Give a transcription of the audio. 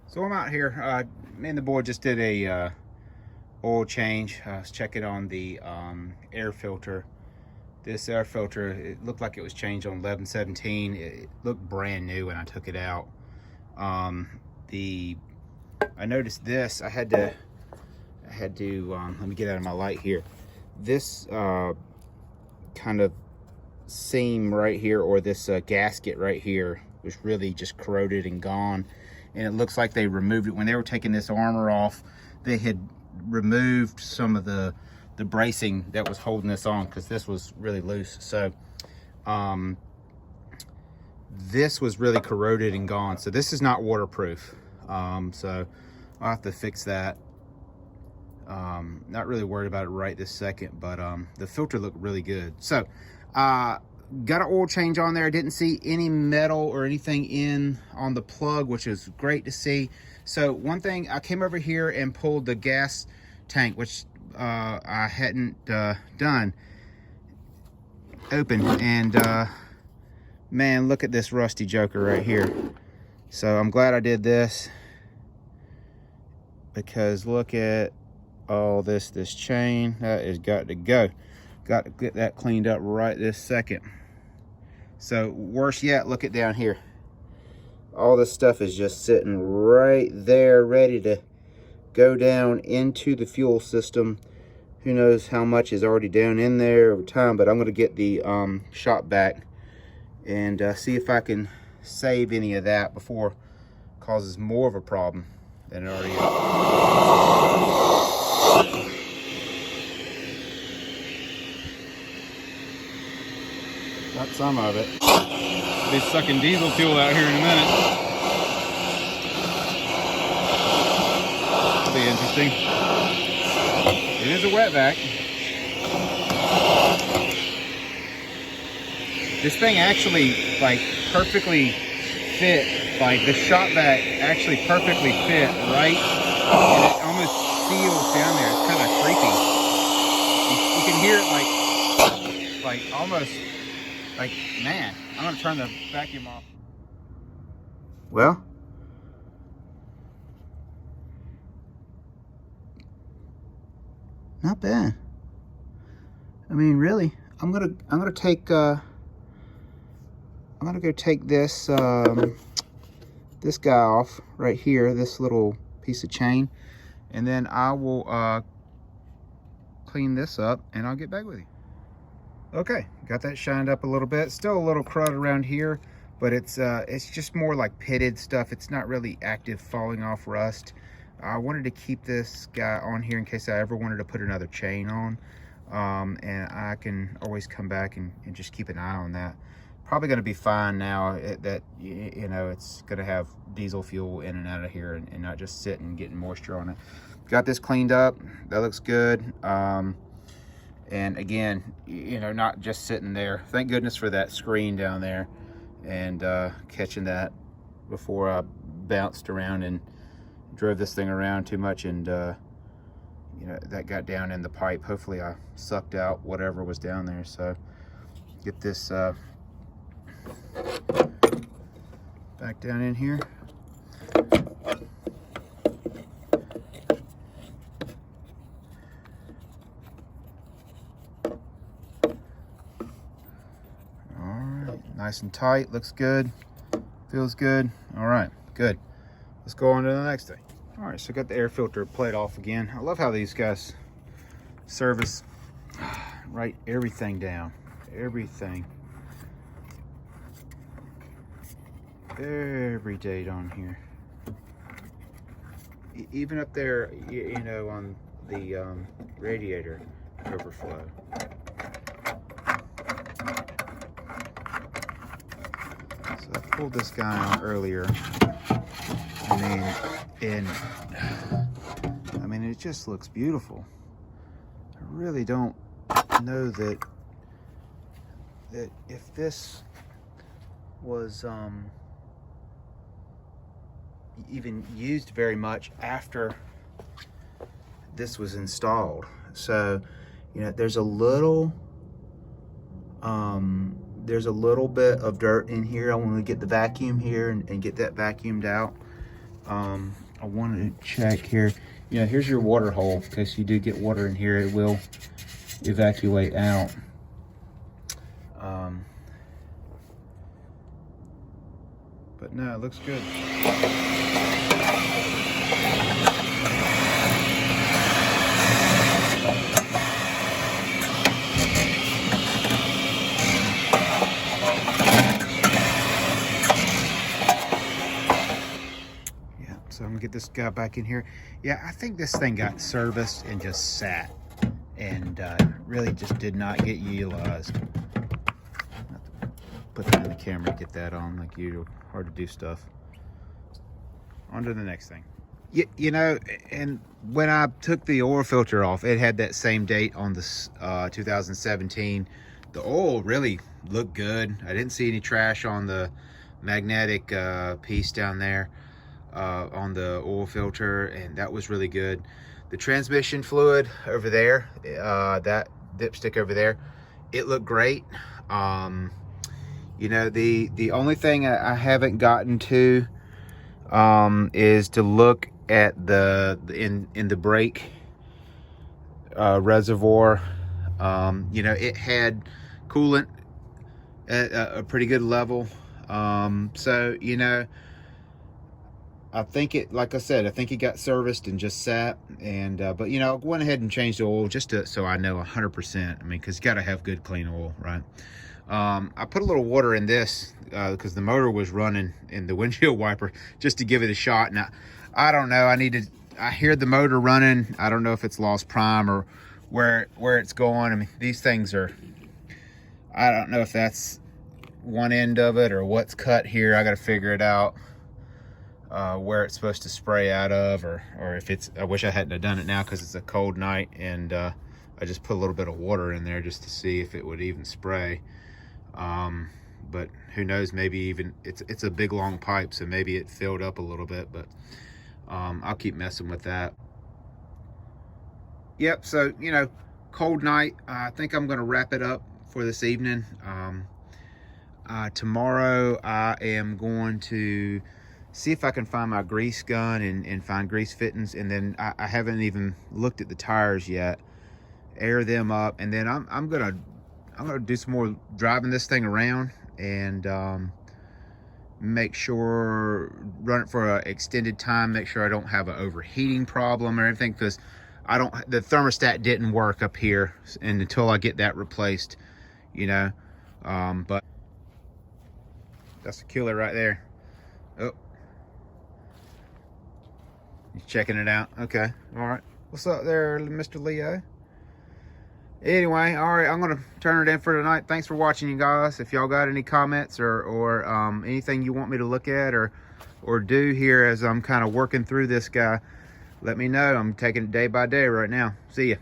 So I'm out here. Me and the boy just did a oil change. I was checking on the air filter. This air filter, it looked like it was changed on 11/17. It looked brand new when I took it out. I noticed this. I had to let me get out of my light here. This kind of seam right here, or this gasket right here, was really just corroded and gone. And it looks like they removed it when they were taking this armor off. They had removed some of the bracing that was holding this on, because this was really loose. So this was really corroded and gone. So this is not waterproof. So I'll have to fix that. Not really worried about it right this second, but the filter looked really good. So got an oil change on there. I didn't see any metal or anything in on the plug, which is great to see. So one thing, I came over here and pulled the gas tank, which I hadn't done, open, and man, look at this rusty joker right here. So I'm glad I did this, because look at all this chain. That has got to go. Got to get that cleaned up right this second. So worse yet, look at down here. All this stuff is just sitting right there, ready to go down into the fuel system. Who knows how much is already down in there over time, but I'm going to get the shop back and see if I can save any of that before it causes more of a problem than it already is. Got some of it. I'll be sucking diesel fuel out here in a minute. That'll be interesting. It is a wet vac. This thing actually like perfectly fit. Like the shop vac actually perfectly fit, right? And it almost seals down there. It's kind of creepy. You can hear it like almost. Like, man, I'm gonna turn the vacuum off. Well, not bad. I mean, really, I'm gonna take I'm gonna go take this this guy off right here, this little piece of chain, and then I will clean this up, and I'll get back with you. Okay, got that shined up a little bit. Still a little crud around here, but it's just more like pitted stuff. It's not really active falling off rust. I wanted to keep this guy on here in case I ever wanted to put another chain on, and I can always come back and just keep an eye on that. Probably going to be fine now that you know it's going to have diesel fuel in and out of here, and not just sitting getting moisture on it. Got this cleaned up. That looks good. And again, you know, not just sitting there. Thank goodness for that screen down there, and catching that before I bounced around and drove this thing around too much, and you know, that got down in the pipe. Hopefully I sucked out whatever was down there. So get this back down in here. Nice and tight, looks good, feels good. All right, good. Let's go on to the next thing. All right, so I got the air filter plate off again. I love how these guys service, write everything down, everything. Every date on here. Even up there, you know, on the radiator overflow. I pulled this guy on earlier. I mean, it just looks beautiful. I really don't know that if this was even used very much after this was installed. So, you know, there's a little bit of dirt in here. I want to get the vacuum here and get that vacuumed out. I wanted to check here. You know, here's your water hole. In case you do get water in here, it will evacuate out. But no, it looks good. So I'm gonna get this guy back in here. Yeah, I think this thing got serviced and just sat and really just did not get utilized. Put that in the camera, get that on like usual. Hard to do stuff. On to the next thing. You know, and when I took the oil filter off, it had that same date on this 2017. The oil really looked good. I didn't see any trash on the magnetic piece down there. On the oil filter, and that was really good. The transmission fluid over there, that dipstick over there, it looked great. You know, the only thing I haven't gotten to is to look at the in the brake reservoir. You know, it had coolant at a pretty good level. So, you know, I think it, like I said, I think it got serviced and just sat. And but you know, I went ahead and changed the oil just so I know 100%. I mean, because you got to have good clean oil, right? I put a little water in this because the motor was running in the windshield wiper, just to give it a shot. Now, I don't know. I hear the motor running. I don't know if it's lost prime or where it's going. I mean, these things are, I don't know if that's one end of it or what's cut here. I got to figure it out. Where it's supposed to spray out of, or if it's, I wish I hadn't have done it now because it's a cold night, and I just put a little bit of water in there just to see if it would even spray. But who knows, maybe even it's a big long pipe, so maybe it filled up a little bit, but I'll keep messing with that. Yep, so you know, cold night. I think I'm gonna wrap it up for this evening. Tomorrow I am going to see if I can find my grease gun and find grease fittings, and then I haven't even looked at the tires yet. Air them up, and then I'm gonna do some more driving this thing around and make sure, run it for an extended time, make sure I don't have an overheating problem or anything, because the thermostat didn't work up here, and until I get that replaced, you know. But that's a killer right there. Oh, you checking it out? Okay, all right. What's up there, Mr. Leo? Anyway, all right, I'm gonna turn it in for tonight. Thanks for watching, you guys. If y'all got any comments or anything you want me to look at or do here as I'm kind of working through this guy, let me know. I'm taking it day by day right now. See ya.